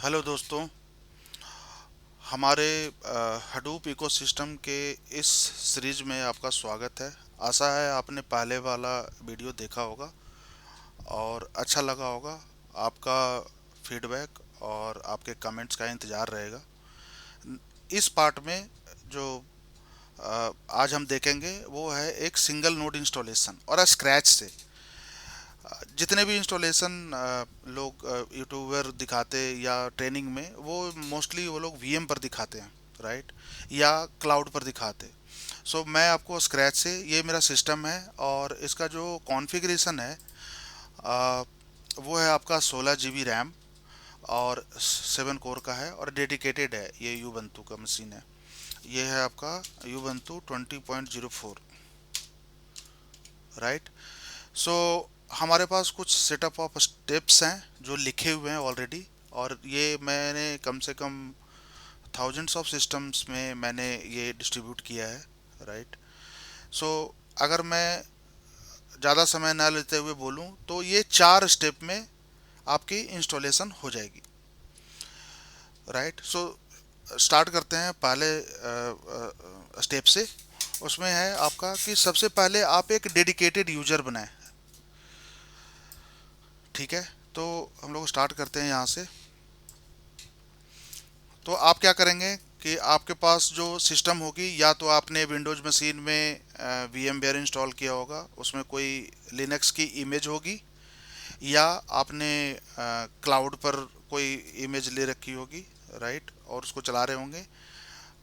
Hello दोस्तों। हमारे Hadoop ecosystem के इस सीरीज में आपका स्वागत है। आशा है आपने पहले वाला वीडियो देखा होगा और अच्छा लगा होगा। आपका फीडबैक और आपके कमेंट्स का इंतज़ार रहेगा। इस पार्ट में जो आज हम देखेंगे वो है एक सिंगल नोड इंस्टॉलेशन और स्क्रैच से जितने भी इंस्टॉलेशन लोग यूट्यूबर दिखाते या ट्रेनिंग में वो मोस्टली वो लोग वीएम पर दिखाते हैं, राइट, या क्लाउड पर दिखाते। सो मैं आपको स्क्रैच से, ये मेरा सिस्टम है और इसका जो कॉन्फ़िगरेशन है अ, वो है आपका 16 GB रैम और 7 कोर का है और डेडिकेटेड है। ये यूबंतु का मशीन है। ये है आपका यूबंतु 20.04, राइट। सो हमारे पास कुछ सेटअप ऑफ स्टेप्स हैं जो लिखे हुए हैं ऑलरेडी, और ये मैंने कम से कम थाउजेंड्स ऑफ सिस्टम्स में मैंने ये डिस्ट्रीब्यूट किया है, राइट। सो अगर मैं ज़्यादा समय ना लेते हुए बोलूँ तो ये 4 स्टेप में आपकी इंस्टॉलेशन हो जाएगी, राइट। सो स्टार्ट करते हैं पहले स्टेप से। उसमें है आपका कि सबसे पहले आप एक डेडिकेटेड यूजर बनाएं, ठीक है। तो हम लोग स्टार्ट करते हैं यहाँ से। तो आप क्या करेंगे कि आपके पास जो सिस्टम होगी, या तो आपने विंडोज मशीन में वी एम वेयर इंस्टॉल किया होगा, उसमें कोई लिनक्स की इमेज होगी, या आपने क्लाउड पर कोई इमेज ले रखी होगी, राइट, और उसको चला रहे होंगे,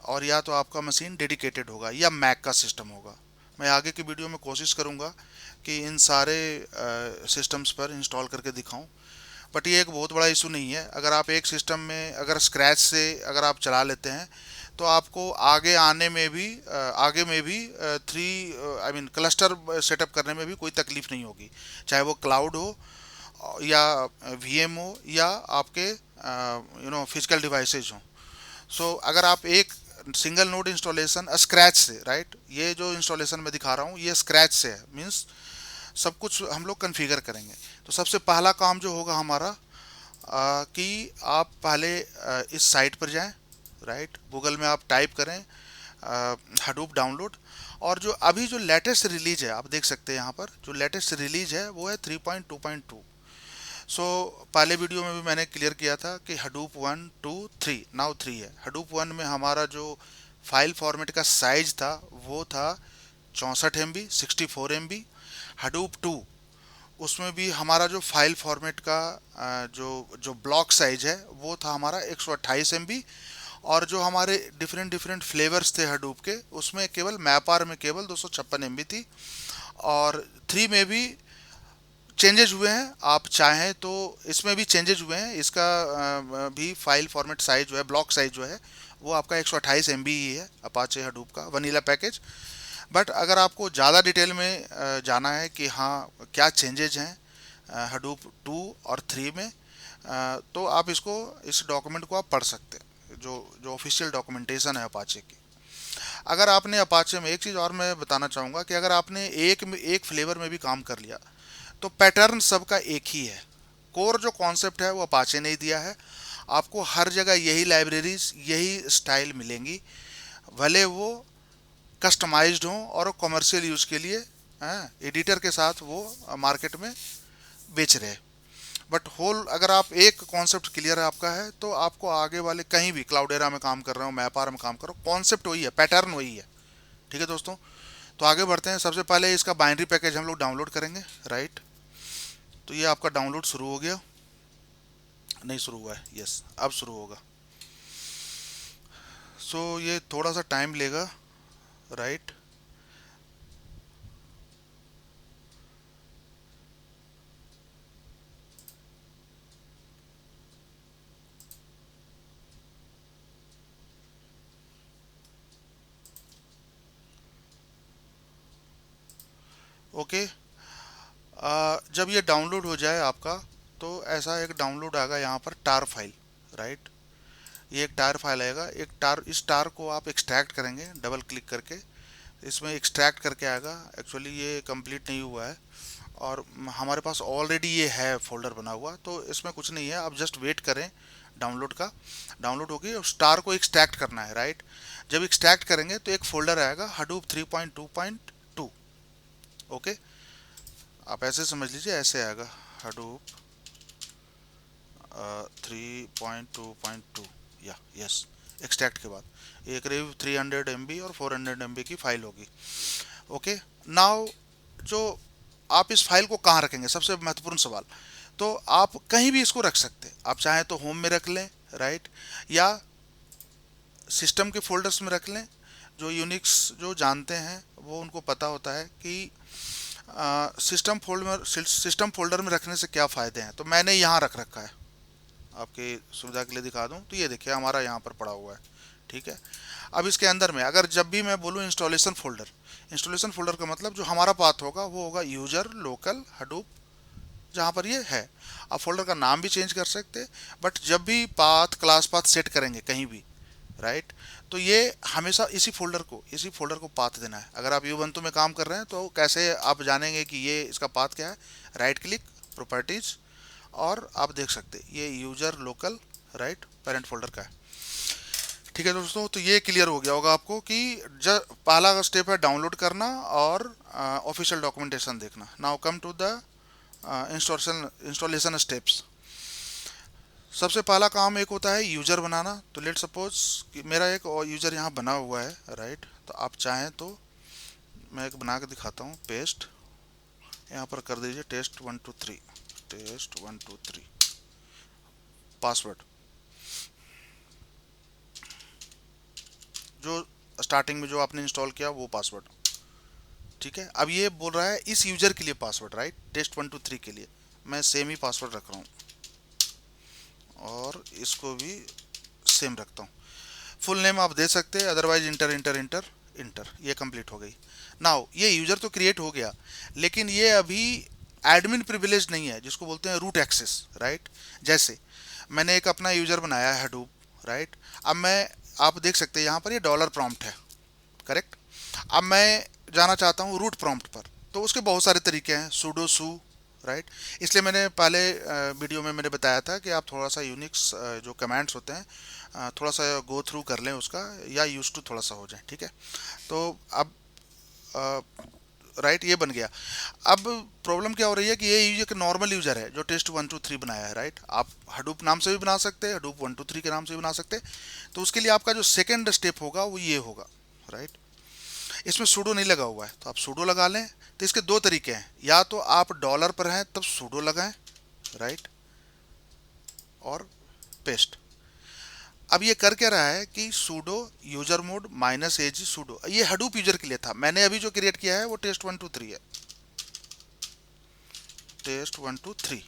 और या तो आपका मशीन डेडिकेटेड होगा या मैक का सिस्टम होगा। मैं आगे की वीडियो में कोशिश करूंगा कि इन सारे सिस्टम्स पर इंस्टॉल करके दिखाऊं। बट ये एक बहुत बड़ा इशू नहीं है। अगर आप एक सिस्टम में अगर स्क्रैच से अगर आप चला लेते हैं तो आपको आगे आने में भी आगे में भी three I mean cluster setup करने में भी कोई तकलीफ नहीं होगी, चाहे वो क्लाउड हो या वीएम हो या आपके फिजिकल डिवाइसेज हो। सो अगर आप एक सिंगल नोड इंस्टॉलेशन स्क्रैच से, राइट, ये जो इंस्टॉलेशन मैं दिखा रहा हूँ ये स्क्रैच से है, मीन्स सब कुछ हम लोग कन्फिगर करेंगे। तो सबसे पहला काम जो होगा हमारा कि आप पहले इस साइट पर जाएं, राइट, गूगल में आप टाइप करें हडूप डाउनलोड। और जो अभी जो लेटेस्ट रिलीज है आप देख सकते हैं यहाँ पर, जो लेटेस्ट रिलीज है वो है 3.2.2। सो पहले वीडियो में भी मैंने क्लियर किया था कि हडूप 1 2 3, नाउ 3 है। हडूप 1 में हमारा जो फाइल फॉर्मेट का साइज था वो था 64 MB, 64 MB। हडूप 2, उसमें भी हमारा जो फाइल फॉर्मेट का जो जो ब्लॉक साइज है वो था हमारा 128 MB। और जो हमारे डिफरेंट डिफरेंट फ्लेवर्स थे हडूप के, उसमें केवल मैपार में केवल 256 MB थी। और 3 में भी चेंजेस हुए हैं, आप चाहें तो इसमें भी चेंजेस हुए हैं। इसका भी फाइल फॉर्मेट साइज जो है, ब्लॉक साइज जो है, वो आपका 128 MB ही है अपाचे हडूप का वनीला पैकेज। बट अगर आपको ज़्यादा डिटेल में जाना है कि हाँ क्या चेंजेज हैं हडूप 2 और 3 में, तो आप इसको, इस डॉक्यूमेंट को आप पढ़ सकते हैं, जो जो ऑफिशियल डॉक्यूमेंटेशन है अपाचे की। अगर आपने अपाचे में एक चीज़ और मैं बताना चाहूँगा कि अगर आपने एक फ्लेवर में भी काम कर लिया तो पैटर्न सबका एक ही है। कोर जो कॉन्सेप्ट है वो अपाचे ने ही दिया है। आपको हर जगह यही लाइब्रेरीज, यही स्टाइल मिलेंगी, भले वो कस्टमाइज्ड हों और कॉमर्शियल यूज के लिए एडिटर के साथ वो मार्केट में बेच रहे हैं। बट होल अगर आप एक कॉन्सेप्ट क्लियर है आपका है तो आपको आगे वाले कहीं भी क्लाउडेरा में काम कर रहे हो, मैपार में काम करो, कॉन्सेप्ट वही है, पैटर्न वही है। ठीक है दोस्तों, तो आगे बढ़ते हैं। सबसे पहले इसका बाइनरी पैकेज हम लोग डाउनलोड करेंगे, राइट। तो ये आपका डाउनलोड शुरू हो गया, नहीं शुरू हुआ है, यस अब शुरू होगा। सो ये थोड़ा सा टाइम लेगा, राइट। ओके, जब ये डाउनलोड हो जाए आपका तो ऐसा एक डाउनलोड आएगा यहाँ पर टार फाइल, राइट। ये एक टार फाइल आएगा, एक टार, इस टार को आप एक्सट्रैक्ट करेंगे डबल क्लिक करके, इसमें एक्सट्रैक्ट करके आएगा। एक्चुअली ये कंप्लीट नहीं हुआ है और हमारे पास ऑलरेडी ये है फोल्डर बना हुआ, तो इसमें कुछ नहीं है, आप जस्ट वेट करें डाउनलोड का। डाउनलोड होगी और स्टार को एक्सट्रैक्ट करना है, राइट। जब एक्सट्रैक्ट करेंगे तो एक फोल्डर आएगा हडूप 3.2.2। ओके, आप ऐसे समझ लीजिए, ऐसे आएगा हडूप 3.2.2 या यस। एक्सट्रैक्ट के बाद ये करीब 300 MB और 400 MB की फाइल होगी। ओके, नाउ जो आप इस फाइल को कहाँ रखेंगे, सबसे महत्वपूर्ण सवाल। तो आप कहीं भी इसको रख सकते हैं, आप चाहें तो होम में रख लें, राइट, या सिस्टम के फोल्डर्स में रख लें। जो यूनिक्स जो जानते हैं वो उनको पता होता है कि सिस्टम फोल्डर में रखने से क्या फ़ायदे हैं। तो मैंने यहाँ रख रखा है, आपकी सुविधा के लिए दिखा दूँ तो ये देखिए हमारा यहाँ पर पड़ा हुआ है, ठीक है। अब इसके अंदर में अगर जब भी मैं बोलूँ इंस्टॉलेशन फोल्डर का मतलब जो हमारा पाथ होगा वो होगा यूजर लोकल हडूप, जहाँ पर ये है। आप फोल्डर का नाम भी चेंज कर सकते हैं, बट जब भी पाथ क्लास पाथ सेट करेंगे कहीं भी, राइट, तो ये हमेशा इसी फोल्डर को पाथ देना है। अगर आप यूबंतु में काम कर रहे हैं तो कैसे आप जानेंगे कि ये इसका पाथ क्या है। राइट क्लिक, प्रॉपर्टीज, और आप देख सकते हैं ये user local, right, parent folder का है। ठीक है दोस्तों, तो ये क्लियर हो गया होगा आपको कि पहला स्टेप है डाउनलोड करना और ऑफिशियल डॉक्यूमेंटेशन देखना। Now come to the installation steps. सबसे पहला काम एक होता है यूजर बनाना। तो लेट सपोज कि मेरा एक और यूजर यहाँ बना हुआ है, राइट। तो आप चाहें तो मैं एक बना के दिखाता हूँ, पेस्ट, यहाँ पर कर दीजिए टेस्ट123 पासवर्ड, जो स्टार्टिंग में जो आपने इंस्टॉल किया वो पासवर्ड, ठीक है। अब ये बोल रहा है इस यूजर के लिए पासवर्ड, राइट, टेस्ट123 के लिए मैं सेम ही पासवर्ड रख रहा हूँ और इसको भी सेम रखता हूँ। फुल नेम आप दे सकते हैं, otherwise inter inter inter inter, ये कंप्लीट हो गई। नाउ ये यूजर तो क्रिएट हो गया, लेकिन ये अभी एडमिन प्रिविलेज नहीं है, जिसको बोलते हैं रूट एक्सेस, राइट। जैसे मैंने एक अपना यूजर बनाया है हडूप, राइट। अब मैं, आप देख सकते हैं यहाँ पर ये डॉलर प्रॉम्प्ट है, करेक्ट। अब मैं जाना चाहता हूँ रूट प्रॉम्प्ट पर, तो उसके बहुत सारे तरीके हैं, sudo su, राइट। इसलिए मैंने पहले वीडियो में मैंने बताया था कि आप थोड़ा सा यूनिक्स जो कमांड्स होते हैं थोड़ा सा गो थ्रू कर लें उसका, या यूज टू थोड़ा सा हो जाए, ठीक है। तो अब राइट, ये बन गया। अब प्रॉब्लम क्या हो रही है कि ये यूजर का नॉर्मल यूजर है जो टेस्ट123 बनाया है, राइट। आप हडूप नाम से भी बना सकते हैं, हडूप123 के नाम से भी बना सकते हैं। तो उसके लिए आपका जो सेकेंड स्टेप होगा वो ये होगा, राइट। इसमें सूडो नहीं लगा हुआ है तो आप सूडो लगा लें। तो इसके दो तरीके हैं, या तो आप डॉलर पर हैं तब सूडो लगाएं, राइट, और पेस्ट। अब ये कर क्या रहा है कि pseudo user mode -AG pseudo, ये हडूप यूजर के लिए था। मैंने अभी जो क्रिएट किया है वो टेस्ट123 है, टेस्ट123।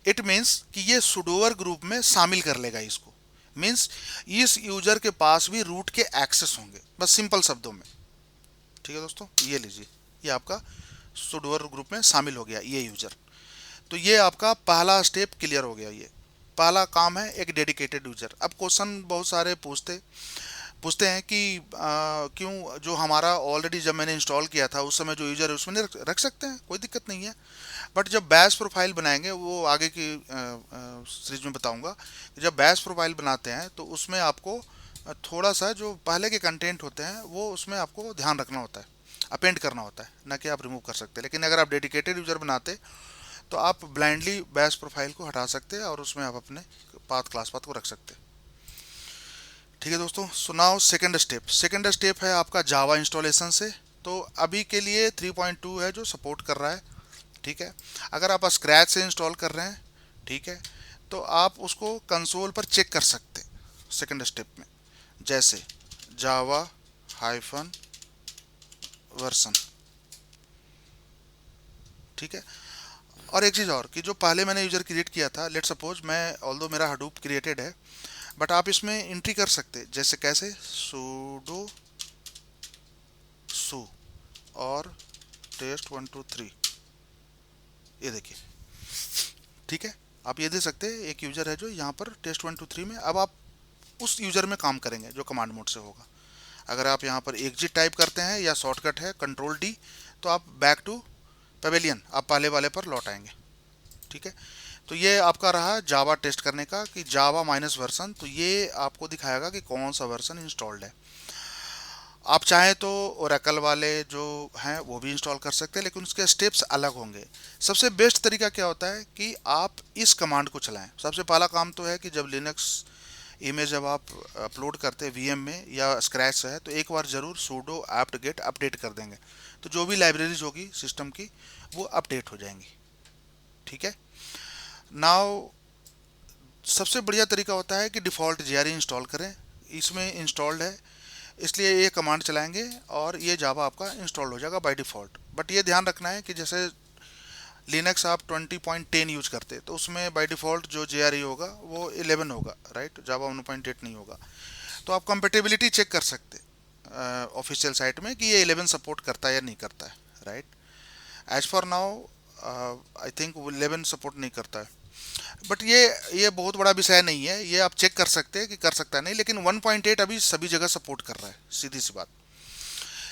इट मीन्स कि ये सुडोवर ग्रुप में शामिल कर लेगा इसको। मीन्स इस यूजर के पास भी रूट के एक्सेस होंगे, बस सिंपल शब्दों में, ठीक है दोस्तों। ये लीजिए, ये आपका सुडोवर ग्रुप में शामिल हो गया ये यूजर। तो ये आपका पहला स्टेप क्लियर हो गया। ये पहला काम है एक डेडिकेटेड यूजर। अब क्वेश्चन बहुत सारे पूछते हैं कि क्यों जो हमारा ऑलरेडी जब मैंने इंस्टॉल किया था उस समय जो यूजर है उसमें नहीं रख सकते हैं, कोई दिक्कत नहीं है। बट जब बैश प्रोफाइल बनाएंगे, वो आगे की सीरीज में बताऊंगा, जब बैश प्रोफाइल बनाते हैं तो उसमें आपको थोड़ा सा जो पहले के कंटेंट होते हैं वो उसमें आपको ध्यान रखना होता है, अपेंड करना होता है, ना कि आप रिमूव कर सकते हैं। लेकिन अगर आप डेडिकेटेड यूजर बनाते तो आप ब्लाइंडली बैश प्रोफाइल को हटा सकते हैं और उसमें आप अपने पाथ क्लास पाथ को रख सकते हैं, ठीक है दोस्तों। सो नाउ सेकंड स्टेप है आपका जावा इंस्टॉलेशन से। तो अभी के लिए 3.2 है जो सपोर्ट कर रहा है, ठीक है। अगर आप स्क्रैच से इंस्टॉल कर रहे हैं, ठीक है, तो आप उसको कंसोल पर चेक कर सकते हैं सेकंड स्टेप में, जैसे जावा हाइफन वर्सन, ठीक है। और एक चीज़ और कि जो पहले मैंने यूज़र क्रिएट किया था, लेट सपोज मैं, ऑल्दो मेरा हडूप क्रिएटेड है, बट आप इसमें एंट्री कर सकते हैं, जैसे कैसे, sudo su और टेस्ट123, ये देखिए, ठीक है। आप ये दे सकते हैं, एक यूजर है जो यहाँ पर टेस्ट123 में। अब आप उस यूजर में काम करेंगे जो कमांड मोड से होगा। अगर आप यहाँ पर एग्जिट टाइप करते हैं या शॉर्टकट है Ctrl D, तो आप बैक टू पेवेलियन आप पहले वाले पर लौट आएंगे। ठीक है, तो ये आपका रहा जावा टेस्ट करने का कि जावा माइनस वर्सन, तो ये आपको दिखाएगा कि कौन सा वर्सन इंस्टॉल्ड है। आप चाहें तो ओरेकल वाले जो हैं वो भी इंस्टॉल कर सकते हैं, लेकिन उसके स्टेप्स अलग होंगे। सबसे बेस्ट तरीका क्या होता है कि आप इस कमांड को चलाएं। सबसे पहला काम तो है कि जब लिनक्स इमेज जब आप अपलोड करते हैं वीएम में या स्क्रैच से है, तो एक बार जरूर sudo apt get अपडेट कर देंगे, तो जो भी लाइब्रेरीज होगी सिस्टम की वो अपडेट हो जाएंगी। ठीक है, नाउ सबसे बढ़िया तरीका होता है कि डिफ़ॉल्ट जेआरई इंस्टॉल करें। इसमें इंस्टॉल्ड है, इसलिए ये कमांड चलाएंगे और ये जावा आपका इंस्टॉल हो जाएगा बाय डिफ़ॉल्ट। बट ये ध्यान रखना है कि जैसे लिनक्स आप 20.10 यूज करते तो उसमें बाय डिफ़ॉल्ट जो जेआरई होगा वो 11 होगा, राइट, जावा 1.8 नहीं होगा। तो आप कंपेटेबिलिटी चेक कर सकते ऑफिशियल साइट में कि ये 11 सपोर्ट करता है या नहीं करता है, right. As for now I think वो 11 सपोर्ट नहीं करता है। बट ये बहुत बड़ा विषय नहीं है, ये आप चेक कर सकते हैं कि कर सकता है नहीं, लेकिन 1.8 अभी सभी जगह सपोर्ट कर रहा है, सीधी सी बात।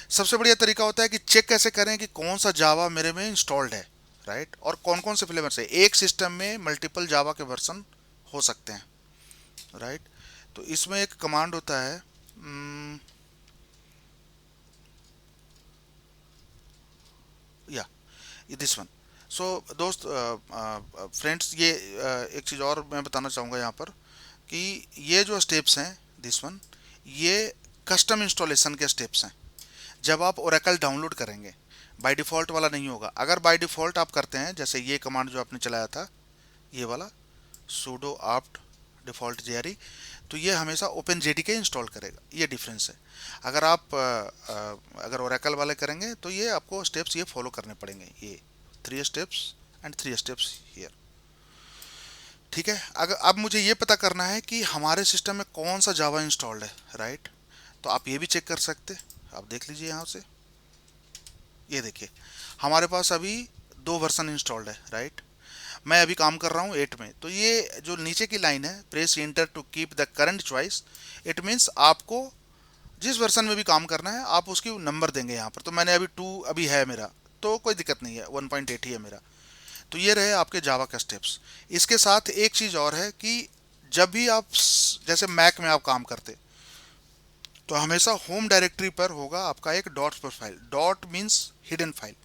सबसे बढ़िया तरीका होता है कि चेक कैसे करें कि कौन सा जावा मेरे में इंस्टॉल्ड है, राइट, और कौन कौन से फ्लेवर से। एक सिस्टम में मल्टीपल जावा के वर्जन हो सकते हैं, राइट। तो इसमें एक कमांड होता है, या दिस वन। सो दोस्त, फ्रेंड्स, ये एक चीज़ और मैं बताना चाहूँगा यहाँ पर कि ये जो स्टेप्स हैं, दिस वन, ये कस्टम इंस्टॉलेशन के स्टेप्स हैं। जब आप ओरेकल डाउनलोड करेंगे, बाय डिफ़ॉल्ट वाला नहीं होगा। अगर बाय डिफ़ॉल्ट आप करते हैं, जैसे ये कमांड जो आपने चलाया था, ये वाला sudo apt डिफ़ॉल्ट जेआरई, तो ये हमेशा ओपन जेडीके इंस्टॉल करेगा। ये डिफरेंस है। अगर आप अगर ओरेकल वाले करेंगे तो ये आपको स्टेप्स ये फॉलो करने पड़ेंगे, ये 3 स्टेप्स एंड 3 स्टेप्स हियर। ठीक है, अगर अब मुझे ये पता करना है कि हमारे सिस्टम में कौन सा जावा इंस्टॉल्ड है, राइट, तो आप ये भी चेक कर सकते। आप देख लीजिए यहाँ से, ये देखिए हमारे पास अभी 2 वर्जन इंस्टॉल्ड है, राइट। मैं अभी काम कर रहा हूँ 8 में, तो ये जो नीचे की लाइन है, press enter to keep the current choice, it means आपको जिस वर्जन में भी काम करना है आप उसकी नंबर देंगे यहाँ पर। तो मैंने अभी 2 अभी है मेरा, तो कोई दिक्कत नहीं है, 1.8 ही है मेरा। तो ये रहे आपके जावा के स्टेप्स। इसके साथ एक चीज़ और है कि जब भी आप जैसे मैक में आप काम करते, तो हमेशा होम डायरेक्टरी पर होगा आपका एक dot profile. Dot means hidden file.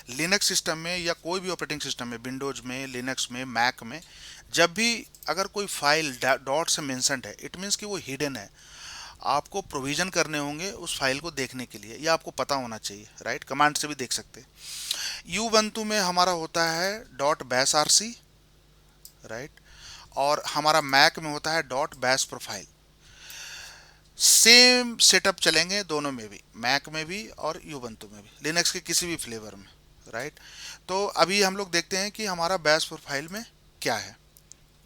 Linux system में या कोई भी ऑपरेटिंग सिस्टम में, विंडोज में, लिनक्स में, मैक में, जब भी अगर कोई फाइल डॉट से मेंशन्ड है, इट मीन्स कि वो हिडन है। आपको प्रोविजन करने होंगे उस फाइल को देखने के लिए, या आपको पता होना चाहिए, राइट। कमांड से भी देख सकते हैं। Ubuntu में हमारा होता है dot bash R C, right, और हमारा मैक में होता है dot bash profile. Same setup चलेंगे दोनों में भी, मैक में भी और यूबंतु में भी, लिनक्स के किसी भी फ्लेवर में, राइट। तो अभी हम लोग देखते हैं कि हमारा बैश प्रोफाइल में क्या है।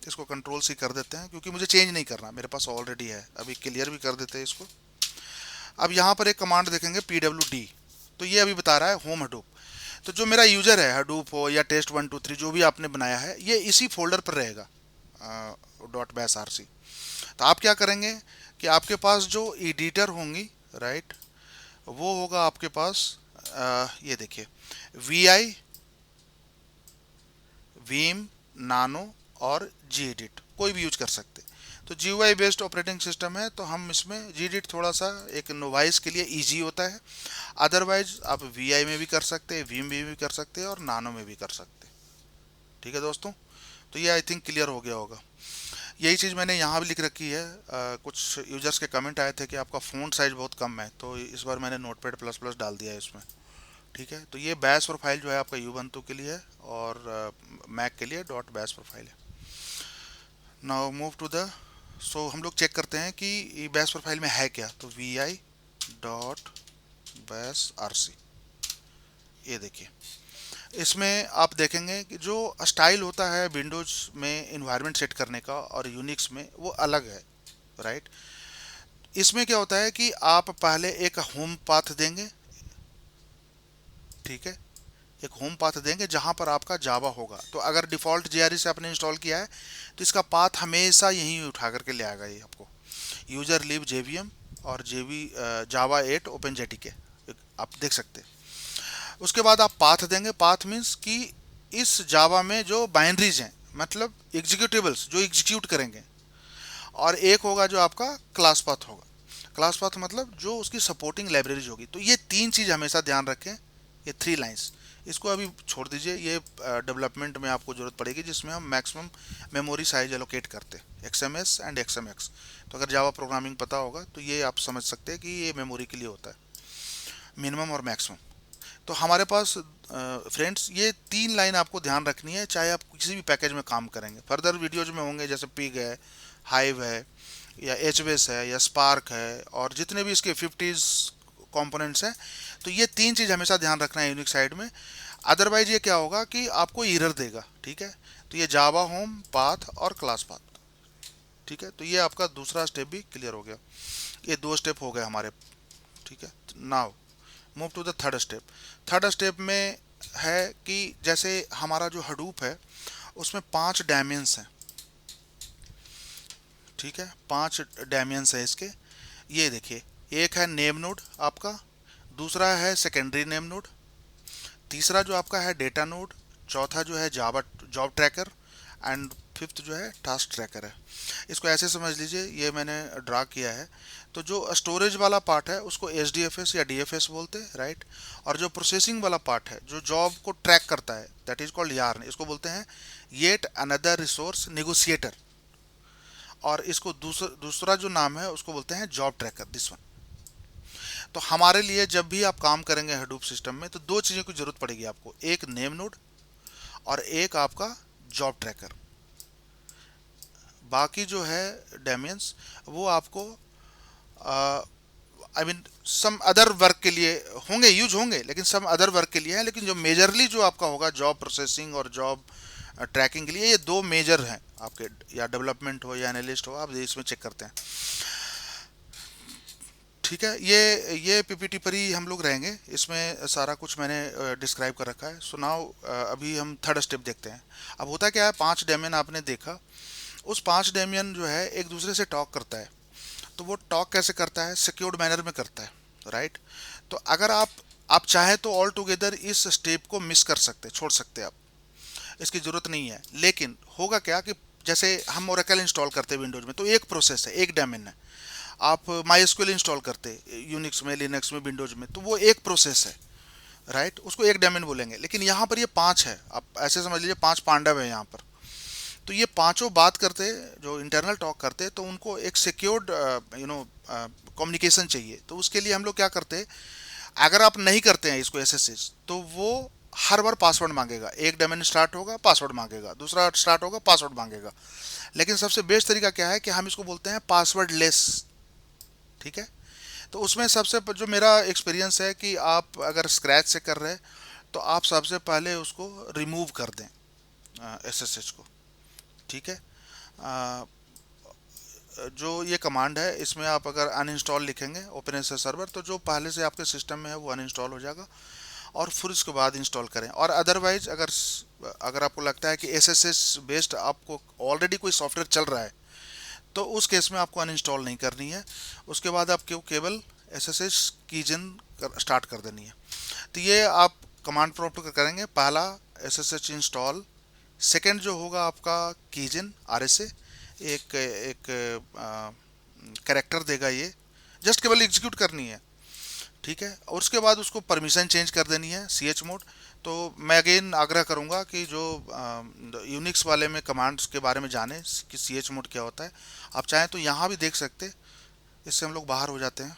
इसको कंट्रोल सी कर देते हैं क्योंकि मुझे चेंज नहीं करना, मेरे पास ऑलरेडी है। अभी क्लियर भी कर देते हैं इसको। अब यहाँ पर एक कमांड देखेंगे pwd, तो ये अभी बता रहा है होम हडूप। तो जो मेरा यूजर है, हडूप हो या टेस्ट 1 2 3 जो भी आपने बनाया है, ये इसी फोल्डर पर रहेगा, डॉट बैश आर सी। तो आप क्या करेंगे कि आपके पास जो एडिटर होंगी, राइट, वो होगा आपके पास, ये देखिए, वी आई, वीम, नानो और जी एडिट, कोई भी यूज कर सकते। तो G U I based operating system है, तो हम इसमें जी एडिट थोड़ा सा एक नोवाइस के लिए इजी होता है। अदरवाइज आप वी आई में भी कर सकते हैं, वीम में भी कर सकते हैं और नानो में भी कर सकते हैं। ठीक है दोस्तों, तो ये आई थिंक क्लियर हो गया होगा। यही चीज़ मैंने यहाँ भी लिख रखी है। कुछ यूजर्स के कमेंट आए थे कि आपका फ़ॉन्ट साइज़ बहुत कम है, तो इस बार मैंने नोटपैड प्लस प्लस डाल दिया है इसमें। ठीक है, तो ये बैश प्रोफाइल जो है आपका यूबंतु के लिए है और मैक के लिए डॉट बैश प्रोफाइल है। नाउ मूव टू द, सो हम लोग चेक करते हैं कि ये बैश प्रोफाइल में है क्या। तो V I dot bash R C, ये देखिए, इसमें आप देखेंगे कि जो स्टाइल होता है विंडोज में इन्वायरमेंट सेट करने का और यूनिक्स में, वो अलग है, राइट। इसमें क्या होता है कि आप पहले एक होम पाथ देंगे, ठीक है, एक होम पाथ देंगे जहां पर आपका जावा होगा। तो अगर डिफ़ॉल्ट जेआरई से आपने इंस्टॉल किया है तो इसका पाथ हमेशा यहीं उठा करके ले आएगा ये आपको, यूजर लिव जेवीएम और जेवी जावा 8 ओपन जेटीके, आप देख सकते हैं। उसके बाद आप पाथ देंगे। पाथ मीन्स कि इस जावा में जो बाइनरीज हैं, मतलब एग्जीक्यूटिबल्स जो एग्जीक्यूट करेंगे, और एक होगा जो आपका क्लास पाथ होगा। क्लास पाथ मतलब जो उसकी सपोर्टिंग लाइब्रेरीज होगी। तो ये तीन चीज़ हमेशा ध्यान रखें, ये थ्री लाइंस। इसको अभी छोड़ दीजिए, ये डेवलपमेंट में आपको जरूरत पड़ेगी, जिसमें हम मैक्सिमम मेमोरी साइज एलोकेट करते हैं, एक्सएमएस एंड एक्सएमएक्स। तो अगर जावा प्रोग्रामिंग पता होगा तो ये आप समझ सकते हैं कि ये मेमोरी के लिए होता है, मिनिमम और मैक्सिमम। तो हमारे पास फ्रेंड्स ये तीन लाइन आपको ध्यान रखनी है, चाहे आप किसी भी पैकेज में काम करेंगे। फर्दर वीडियोज में होंगे, जैसे पिग है, हाइव है, या एचबेस है, या स्पार्क है, और जितने भी इसके 50s कंपोनेंट्स हैं। तो ये तीन चीज़ हमेशा ध्यान रखना है यूनिक साइड में। अदरवाइज ये क्या होगा कि आपको एरर देगा, ठीक है। तो ये जावा होम, पाथ और क्लास पाथ, ठीक है। तो ये आपका दूसरा स्टेप भी क्लियर हो गया। ये दो स्टेप हो गए हमारे, ठीक है। Now move to the third step. Third step में है कि जैसे हमारा जो हडूप है उसमें 5 डायमेंस हैं, ठीक है। 5 डायमेंस है इसके। ये देखिए, एक है नेम नोड आपका, दूसरा है सेकेंडरी नेम नोड, तीसरा जो आपका है डेटा नोड, चौथा जो है जावा जॉब ट्रैकर, एंड फिफ्थ जो है टास्क ट्रैकर है। इसको ऐसे समझ लीजिए, ये मैंने ड्रा किया है। तो जो स्टोरेज वाला पार्ट है उसको एच डी एफ एस या डी एफ एस बोलते हैं, राइट। और जो प्रोसेसिंग वाला पार्ट है, जो जॉब को ट्रैक करता है, दैट इज कॉल्ड यार्न। इसको बोलते हैं येट अनदर रिसोर्स निगोशिएटर। और इसको दूसरा जो नाम है उसको बोलते हैं जॉब ट्रैकर, दिस वन। तो हमारे लिए जब भी आप काम करेंगे हडूप सिस्टम में, तो दो चीज़ों की जरूरत पड़ेगी आपको, एक नेम नोड और एक आपका जॉब ट्रैकर। बाकी जो है डायमेंस वो आपको I mean some other work के लिए होंगे, यूज होंगे, लेकिन सम अदर वर्क के लिए है। लेकिन जो मेजरली जो आपका होगा जॉब प्रोसेसिंग और जॉब ट्रैकिंग के लिए, ये दो मेजर हैं आपके, या डेवलपमेंट हो या एनालिस्ट हो, आप इसमें चेक करते हैं, ठीक है। ये पीपीटी पर ही हम लोग रहेंगे, इसमें सारा कुछ मैंने डिस्क्राइब कर रखा है। सो नाउ अभी हम थर्ड स्टेप देखते हैं। अब होता क्या है, 5 डेमन आपने देखा, उस 5 डेमियन जो है एक दूसरे से टॉक करता है। तो वो टॉक कैसे करता है, सिक्योर्ड मैनर में करता है, राइट। तो अगर आप चाहे तो ऑल टुगेदर इस स्टेप को मिस कर सकते, छोड़ सकते हैं आप, इसकी ज़रूरत नहीं है। लेकिन होगा क्या कि जैसे हम ओरेकल इंस्टॉल करते हैं विंडोज में, तो एक प्रोसेस है, एक डायमेन है। आप माई एसक्यूएल इंस्टॉल करते यूनिक्स में, लिनक्स में, विंडोज में, तो वो एक प्रोसेस है, राइट। उसको एक डायमेन बोलेंगे। लेकिन यहाँ पर ये 5 है, आप ऐसे समझ लीजिए 5 पांडव है यहाँ पर। तो ये पांचों बात करते, जो इंटरनल टॉक करते, तो उनको एक सिक्योर्ड कम्युनिकेशन चाहिए। तो उसके लिए हम लोग क्या करते, अगर आप नहीं करते हैं इसको एसएसएस, तो वो हर बार पासवर्ड मांगेगा। एक डायमेन स्टार्ट होगा, पासवर्ड मांगेगा, दूसरा स्टार्ट होगा, पासवर्ड मांगेगा। लेकिन सबसे बेस्ट तरीका क्या है कि हम इसको बोलते हैं पासवर्ड लेस, ठीक है। तो उसमें सबसे जो मेरा एक्सपीरियंस है कि आप अगर स्क्रैच से कर रहे हैं, तो आप सबसे पहले उसको रिमूव कर दें, एसएसएच को, ठीक है। आ, जो ये कमांड है, इसमें आप अगर अनइंस्टॉल लिखेंगे ओपन एसएस सर्वर, तो जो पहले से आपके सिस्टम में है वो अनइंस्टॉल हो जाएगा, और फिर उसके बाद इंस्टॉल करें। और अदरवाइज अगर आपको लगता है कि एसएसएस बेस्ड आपको ऑलरेडी कोई सॉफ्टवेयर चल रहा है, तो उस केस में आपको अनइंस्टॉल नहीं करनी है। उसके बाद आप केवल एसएसएस कीजन स्टार्ट कर देनी है। तो ये आप कमांड प्रॉम्प्ट करेंगे, पहला एसएसएच इंस्टॉल, सेकंड जो होगा आपका कीजन आरएसए, एक एक कैरेक्टर देगा, ये जस्ट केवल एग्जीक्यूट करनी है, ठीक है। और उसके बाद उसको परमिशन चेंज कर देनी है, सी एच मोड। तो मैं अगेन आग्रह करूंगा कि जो यूनिक्स वाले में कमांड्स के बारे में जाने कि सी एच मोड क्या होता है, आप चाहें तो यहाँ भी देख सकते। इससे हम लोग बाहर हो जाते हैं,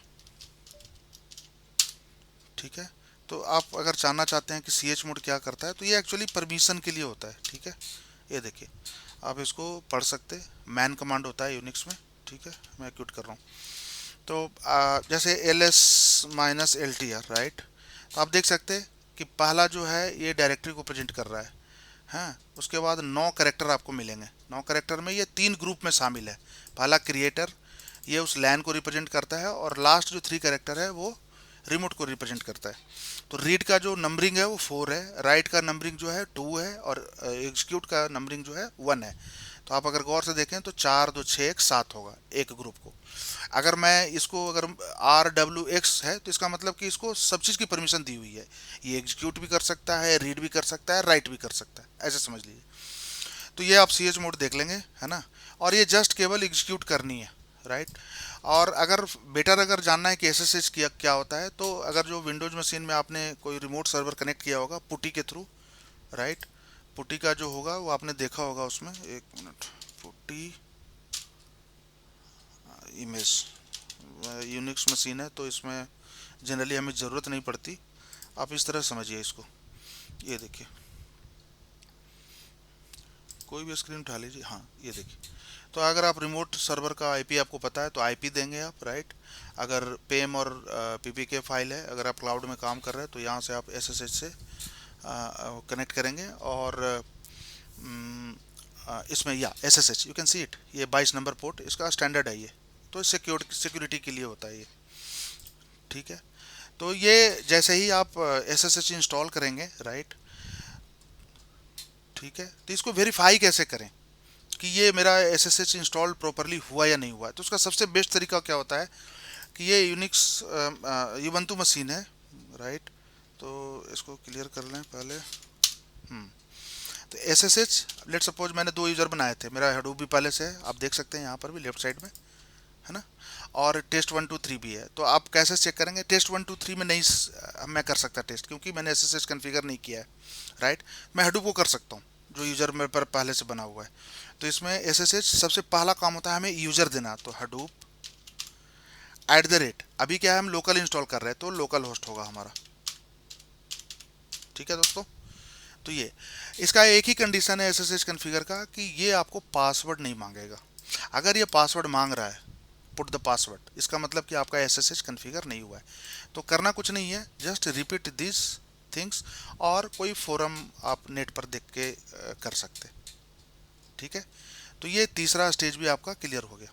ठीक है। तो आप अगर जानना चाहते हैं कि सी एच मोड क्या करता है, तो ये एक्चुअली परमिशन के लिए होता है, ठीक है। ये देखिए, आप इसको पढ़ सकते, मैन कमांड होता है यूनिक्स में, ठीक है। मैं क्यूट कर रहा हूँ। तो जैसे L S minus L T R, right. तो आप देख सकते हैं कि पहला जो है ये डायरेक्टरी को प्रेजेंट कर रहा है, हाँ। उसके बाद 9 कैरेक्टर आपको मिलेंगे। 9 कैरेक्टर में ये 3 ग्रुप में शामिल है। पहला क्रिएटर, ये उस लैन को रिप्रेजेंट करता है, और लास्ट जो 3 कैरेक्टर है वो रिमोट को रिप्रेजेंट करता है। तो रीड का जो नंबरिंग है वो 4 है, राइट का नंबरिंग जो है 2 है, और एग्जीक्यूट का नंबरिंग जो है 1 है। तो तो आप अगर गौर से देखें तो 4 2 6 1 7 होगा एक ग्रुप को। अगर मैं इसको अगर RWX है तो इसका मतलब कि इसको सब चीज़ की परमिशन दी हुई है, ये एग्जीक्यूट भी कर सकता है, रीड भी कर सकता है, राइट भी कर सकता है, ऐसे समझ लीजिए। तो ये आप CH मोड देख लेंगे, है ना। और ये जस्ट केवल एग्जीक्यूट करनी है, राइट। और अगर बेटर अगर जानना है कि SSH क्या क्या होता है, तो अगर जो विंडोज मशीन में आपने कोई रिमोट सर्वर कनेक्ट किया होगा पुटी के थ्रू, राइट, पुटी का जो होगा वो आपने देखा होगा उसमें, एक मिनट, पुटी इमेज यूनिक्स मशीन है तो इसमें जनरली हमें ज़रूरत नहीं पड़ती। आप इस तरह समझिए इसको, ये देखिए, कोई भी स्क्रीन उठा लीजिए, हाँ ये देखिए। तो अगर आप रिमोट सर्वर का आईपी आपको पता है तो आईपी देंगे आप, राइट। अगर पेम और पीपीके फाइल है, अगर आप क्लाउड में काम कर रहे हैं तो यहाँ से आप एसएसएच से कनेक्ट करेंगे। और इसमें या SSH you can see it, ये 22 नंबर पोर्ट इसका स्टैंडर्ड है ये, तो सिक्योरिटी के लिए होता है ये, ठीक है। तो ये जैसे ही आप एसएसएच इंस्टॉल करेंगे, राइट, ठीक है, तो इसको वेरीफाई कैसे करें कि ये मेरा एसएसएच इंस्टॉल प्रॉपरली हुआ या नहीं हुआ है। तो उसका सबसे बेस्ट तरीका क्या होता है कि ये यूनिक्स युबंतु मशीन है, राइट। तो इसको क्लियर कर लें पहले। तो एसएसएच लेट सपोज मैंने 2 यूज़र बनाए थे, मेरा हडूप भी पहले से है, आप देख सकते हैं यहाँ पर भी लेफ्ट साइड में, है ना। और टेस्ट 1 2 3 भी है। तो आप कैसे चेक करेंगे, टेस्ट 1 2 3 में नहीं मैं कर सकता टेस्ट, क्योंकि मैंने एसएसएच कॉन्फ़िगर नहीं किया है, राइट। मैं हडूप को कर सकता हूँ जो यूज़र मेरे पर पहले से बना हुआ है। तो इसमें एसएसएच सबसे पहला काम होता है हमें यूज़र देना, तो हडूप @ अभी क्या है हम लोकल इंस्टॉल कर रहे हैं तो लोकल होस्ट होगा हमारा, ठीक है दोस्तों। तो ये इसका एक ही कंडीशन है एसएसएच कॉन्फ़िगर का कि ये आपको पासवर्ड नहीं मांगेगा। अगर ये पासवर्ड मांग रहा है, पुट द पासवर्ड, इसका मतलब कि आपका एसएसएच कॉन्फ़िगर नहीं हुआ है। तो करना कुछ नहीं है, जस्ट रिपीट दिस थिंग्स, और कोई फोरम आप नेट पर देख के कर सकते, ठीक है। तो ये तीसरा स्टेज भी आपका क्लियर हो गया,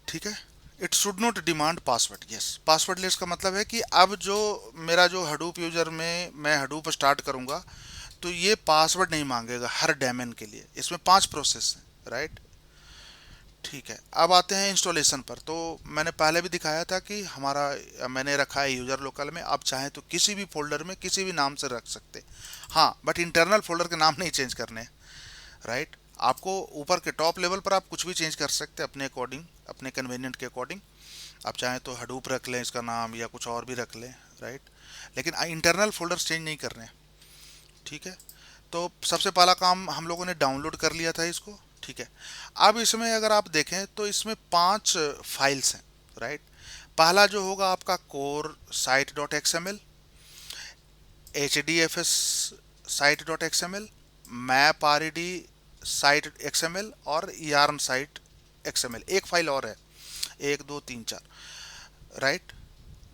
ठीक है। It should not demand password, yes, password less का मतलब है कि अब जो मेरा जो हडूप यूजर में मैं हडूप स्टार्ट करूंगा तो ये पासवर्ड नहीं मांगेगा हर डोमेन के लिए। इसमें 5 प्रोसेस हैं, राइट, ठीक है। अब आते हैं इंस्टॉलेशन पर। तो मैंने पहले भी दिखाया था कि हमारा मैंने रखा है यूजर लोकल में, आप चाहें तो किसी भी फोल्डर में किसी भी नाम से रख सकते, हाँ, बट इंटरनल फोल्डर के नाम नहीं चेंज करने, राइट। आपको ऊपर के टॉप लेवल पर आप कुछ भी चेंज कर सकते हैं अपने अकॉर्डिंग, अपने कन्वीनियंट के अकॉर्डिंग। आप चाहें तो हडूप रख लें इसका नाम, या कुछ और भी रख लें, राइट, लेकिन इंटरनल फोल्डर चेंज नहीं करने, ठीक है। तो सबसे पहला काम हम लोगों ने डाउनलोड कर लिया था इसको, ठीक है। अब इसमें अगर आप देखें तो इसमें 5 फाइल्स हैं, राइट। पहला जो होगा आपका core site dot XML, HDFS site dot XML, map RED site XML, और यार्न साइट XML। एक फाइल और है, 1 2 3 4, राइट।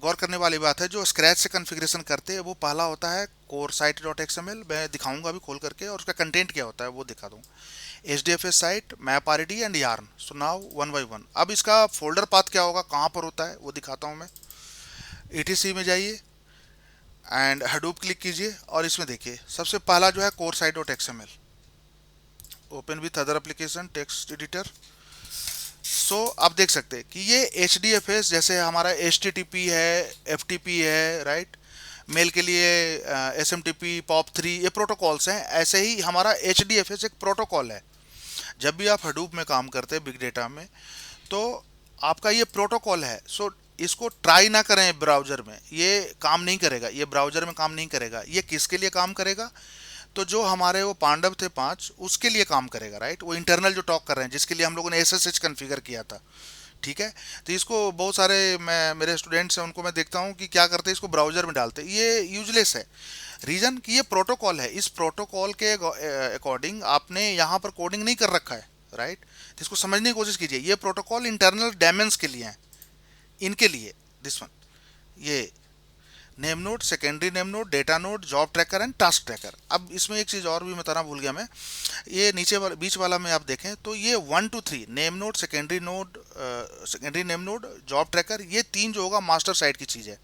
गौर करने वाली बात है, जो स्क्रैच से कॉन्फ़िगरेशन करते हैं वो पहला होता है कोर साइट डॉट XML, मैं दिखाऊंगा अभी खोल करके, और उसका कंटेंट क्या होता है वो दिखा दूंगा। HDFS site, map RED and yarn. So now one by one, अब इसका फोल्डर पाथ क्या होगा, कहाँ पर होता है वो दिखाता हूँ मैं। ETC में जाइए एंड हडूप क्लिक कीजिए, और इसमें देखिए सबसे पहला जो है core site dot XML, open with other application text editor. So आप देख सकते हैं कि ये HDFS जैसे हमारा HTTP है, FTP है, राइट, मेल के लिए SMTP, POP3, ये प्रोटोकॉल्स हैं। ऐसे ही हमारा HDFS एक प्रोटोकॉल है। जब भी आप हडूप में काम करते हैं बिग डेटा में, तो आपका ये प्रोटोकॉल है। सो इसको ट्राई ना करें ब्राउज़र में, ये काम नहीं करेगा, ये ब्राउज़र में काम नहीं करेगा। ये किसके लिए काम करेगा, तो जो हमारे वो पांडव थे 5, उसके लिए काम करेगा, राइट। वो इंटरनल जो टॉक कर रहे हैं, जिसके लिए हम लोगों ने SSH कॉन्फ़िगर किया था, ठीक है। तो इसको बहुत सारे मैं मेरे स्टूडेंट्स हैं उनको मैं देखता हूँ कि क्या करते हैं, इसको ब्राउज़र में डालते हैं। ये यूजलेस है, रीज़न कि ये प्रोटोकॉल है। इस प्रोटोकॉल के अकॉर्डिंग आपने यहाँ पर कोडिंग नहीं कर रखा है, राइट। तो इसको समझने की कोशिश कीजिए, ये प्रोटोकॉल इंटरनल डायमेंस के लिए है, इनके लिए दिस वन, ये name node, secondary name node, data node, job tracker and task tracker. अब इसमें एक चीज़ और भी बताना भूल गया मैं, ये नीचे वाला बीच वाला में आप देखें तो ये 1 2 3 name node, secondary name node, job tracker, ये 3 जो होगा मास्टर साइट की चीज़ है।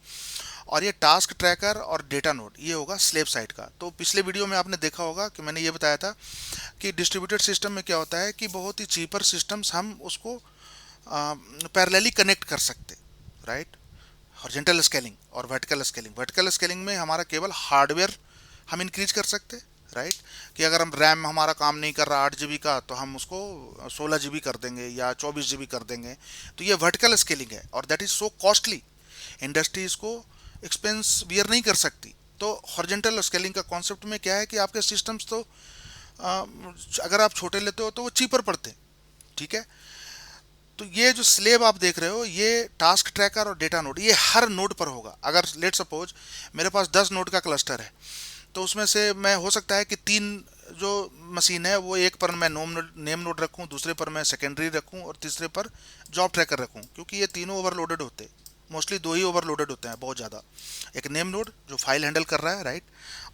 और ये टास्क ट्रैकर और डेटा नोड ये होगा स्लेव साइड का। तो पिछले वीडियो में आपने देखा होगा कि मैंने ये बताया था कि डिस्ट्रीब्यूटेड सिस्टम में क्या होता है कि बहुत ही चीपर सिस्टम्स हम उसको पैरेलली कनेक्ट कर सकते, राइट। हॉरिजॉन्टल स्केलिंग और वर्टिकल स्केलिंग, वर्टिकल स्केलिंग में हमारा केवल हार्डवेयर हम इंक्रीज कर सकते, राइट। कि अगर हम रैम हमारा काम नहीं कर रहा 8 GB का, तो हम उसको 16 GB कर देंगे या 24 GB कर देंगे। तो ये वर्टिकल स्केलिंग है और that is so costly, industry इसको एक्सपेंस बियर नहीं कर सकती। तो हॉरिजॉन्टल स्केलिंग का कॉन्सेप्ट में क्या है कि आपके सिस्टम्स तो अगर आप छोटे लेते हो तो वो चीपर पड़ते हैं, ठीक है। तो ये जो स्लेब आप देख रहे हो ये टास्क ट्रैकर और डेटा नोड ये हर नोड पर होगा। अगर लेट सपोज मेरे पास 10 नोड का क्लस्टर है, तो उसमें से मैं हो सकता है कि 3 जो मशीन है वो एक पर मैं नेम नोड रखूं, दूसरे पर मैं सेकेंडरी रखूं और तीसरे पर जॉब ट्रैकर रखूं, क्योंकि ये तीनों ओवरलोडेड होते हैं। मोस्टली दो ही ओवरलोडेड होते हैं बहुत ज़्यादा। एक नेम नोड जो फाइल हैंडल कर रहा है, राइट,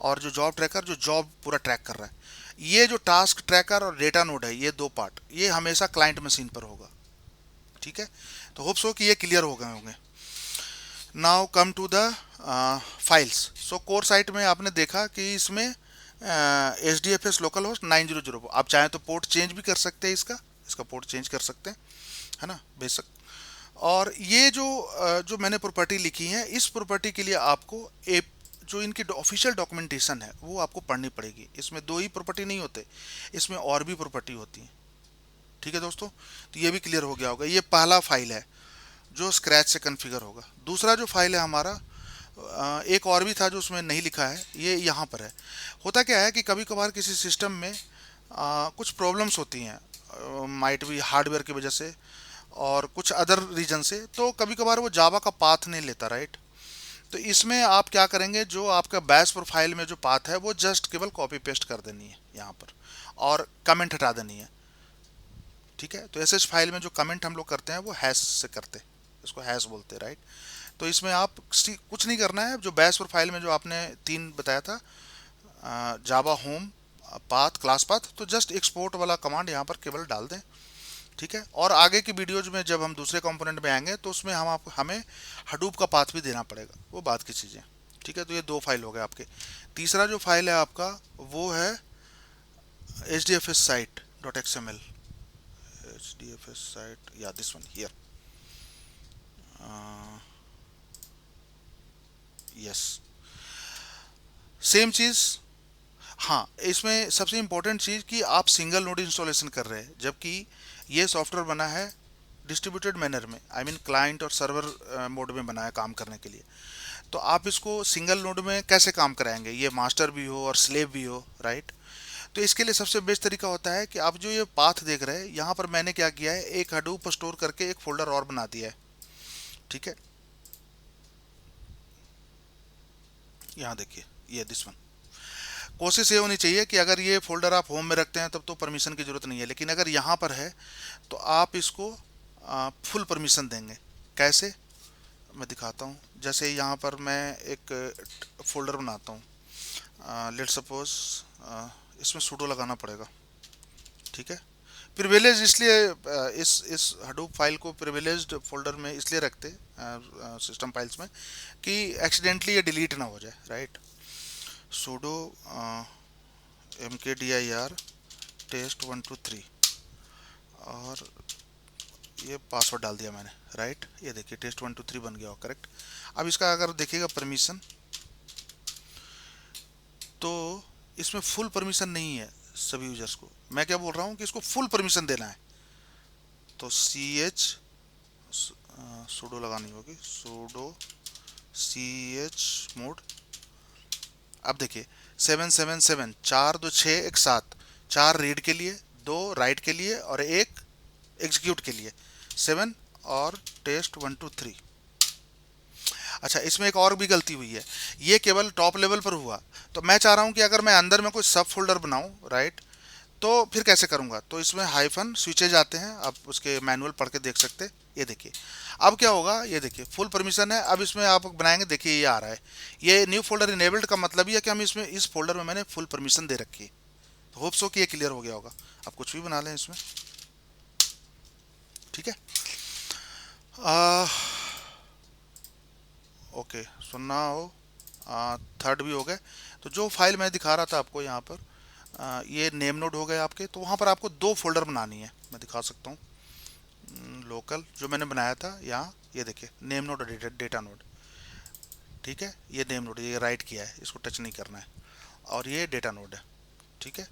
और जो जॉब ट्रैकर जो जॉब पूरा ट्रैक कर रहा है। ये जो टास्क ट्रैकर और डेटा नोड है ये दो पार्ट ये हमेशा क्लाइंट मशीन पर होगा, ठीक है। तो होप सो कि ये क्लियर हो गए होंगे। Now come to the files. So core site में आपने देखा कि इसमें H D F S localhost 900, आप चाहें तो पोर्ट चेंज भी कर सकते हैं, इसका इसका पोर्ट चेंज कर सकते हैं, है ना, बेशक। और ये जो मैंने प्रॉपर्टी लिखी है, इस प्रॉपर्टी के लिए आपको एक जो इनकी ऑफिशियल डॉक्यूमेंटेशन है वो आपको पढ़नी पड़ेगी। इसमें दो ही प्रॉपर्टी नहीं होते, इसमें और भी प्रॉपर्टी होती है, ठीक है दोस्तों। तो ये भी क्लियर हो गया होगा। ये पहला फाइल है जो स्क्रैच से कॉन्फ़िगर होगा। दूसरा जो फाइल है हमारा, एक और भी था जो उसमें नहीं लिखा है, ये यहाँ पर है। होता क्या है कि कभी कभार किसी सिस्टम में कुछ प्रॉब्लम्स होती हैं, माइट भी हार्डवेयर की वजह से और कुछ अदर रीजन से, तो कभी कभार वो जावा का पाथ नहीं लेता, राइट। तो इसमें आप क्या करेंगे, जो आपका बैश प्रोफाइल में जो पाथ है वो जस्ट केवल कॉपी पेस्ट कर देनी है यहाँ पर और कमेंट हटा देनी है, ठीक है। तो एस फाइल में जो कमेंट हम लोग करते हैं वो हैश से करते हैं, इसको हैश बोलते हैं, राइट। तो इसमें आप कुछ नहीं करना है। जो बैश प्रोफाइल में जो आपने 3 बताया था, जावा होम पाथ क्लास पाथ, तो जस्ट एक्सपोर्ट वाला कमांड यहाँ पर केवल डाल दें, ठीक है। और आगे की वीडियोज में जब हम दूसरे कंपोनेंट में आएंगे तो उसमें हमें हडूप का पाथ भी देना पड़ेगा, वो बात की चीज़ें, ठीक है। तो ये 2 फाइल हो गए आपके। तीसरा जो फाइल है आपका वो है H D F S site dot X M L, H D F S site या this one here, yes, same चीज़। हाँ, इसमें सबसे इम्पोर्टेंट चीज़ कि आप सिंगल नोड इंस्टॉलेशन कर रहे हैं, जबकि ये सॉफ्टवेयर बना है डिस्ट्रीब्यूटेड मैनर में, आई मीन क्लाइंट और सर्वर मोड में बना है काम करने के लिए। तो आप इसको सिंगल नोड में कैसे काम कराएंगे, ये मास्टर भी हो और स्लेव भी हो, राइट। तो इसके लिए सबसे बेस्ट तरीका होता है कि आप जो ये पाथ देख रहे हैं यहाँ पर मैंने क्या किया है, एक हडूप स्टोर करके एक फोल्डर और बना दिया है, ठीक है। यहाँ देखिए ये दिस वन। कोशिश ये होनी चाहिए कि अगर ये फोल्डर आप होम में रखते हैं तब तो परमिशन की ज़रूरत नहीं है, लेकिन अगर यहाँ पर है तो आप इसको फुल परमिशन देंगे। कैसे, मैं दिखाता हूँ। जैसे यहाँ पर मैं एक फोल्डर बनाता हूँ, लेट सपोज इसमें सूडो लगाना पड़ेगा, ठीक है। प्रिविलेज इसलिए इस हडूप फाइल को प्रिविलेज्ड फोल्डर में इसलिए रखते सिस्टम फाइल्स में कि एक्सीडेंटली ये डिलीट ना हो जाए, राइट। sudo mkdir test123 और ये पासवर्ड डाल दिया मैंने, राइट। ये देखिए test123 बन गया, करेक्ट। अब इसका अगर देखिएगा परमिशन, तो इसमें फुल परमिशन नहीं है सभी यूजर्स को। मैं क्या बोल रहा हूँ कि इसको फुल परमिशन देना है, तो ch sudo लगानी होगी, sudo chmod। अब देखिए 777, 4 2 6 1 7, 4 रीड के लिए, 2 राइट के लिए और 1 एग्जीक्यूट के लिए, 7 और test123। अच्छा, इसमें एक और भी गलती हुई है, ये केवल टॉप लेवल पर हुआ। तो मैं चाह रहा हूँ कि अगर मैं अंदर में कोई सब फोल्डर बनाऊँ, राइट, तो फिर कैसे करूँगा। तो इसमें हाइफन स्विचेज आते हैं, आप उसके मैनुअल पढ़ के देख सकते हैं। ये देखिए अब क्या होगा, ये देखिए फुल परमिशन है। अब इसमें आप बनाएंगे, देखिए ये आ रहा है, ये न्यू फोल्डर इनेबल्ड का मतलब ही है कि हम इसमें इस फोल्डर में मैंने फुल परमिशन दे रखी है। तो होप सो कि ये क्लियर हो गया होगा। आप कुछ भी बना लें इसमें, ठीक है। ओके, तो नाउ थर्ड भी हो गए। तो जो फाइल मैं दिखा रहा था आपको यहाँ पर, ये नेम नोड हो गए आपके। तो वहाँ पर आपको दो फोल्डर बनानी है, मैं दिखा सकता हूँ। लोकल जो मैंने बनाया था यहाँ, ये देखिए नेम नोड और डेटा नोड, ठीक है। ये नेम नोड, ये राइट किया है, इसको टच नहीं करना है। और ये डेटा नोड है, ठीक है।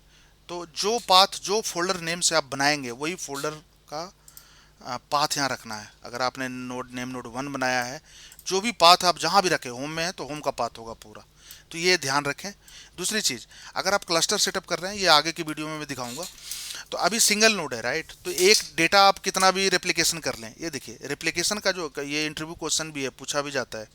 तो जो पाथ, जो फोल्डर नेम से आप बनाएंगे वही फोल्डर का पाथ यहाँ रखना है। अगर आपने नोड नेम नोड 1 बनाया है, जो भी पाथ आप जहाँ भी रखें, होम में है तो होम का पाथ होगा पूरा। तो ये ध्यान रखें। दूसरी चीज़, अगर आप क्लस्टर सेटअप कर रहे हैं, ये आगे की वीडियो में मैं दिखाऊंगा। तो अभी सिंगल नोड है, राइट। तो एक डेटा आप कितना भी रेप्लिकेशन कर लें, ये देखिए रेप्लिकेशन का जो, ये इंटरव्यू क्वेश्चन भी है, पूछा भी जाता है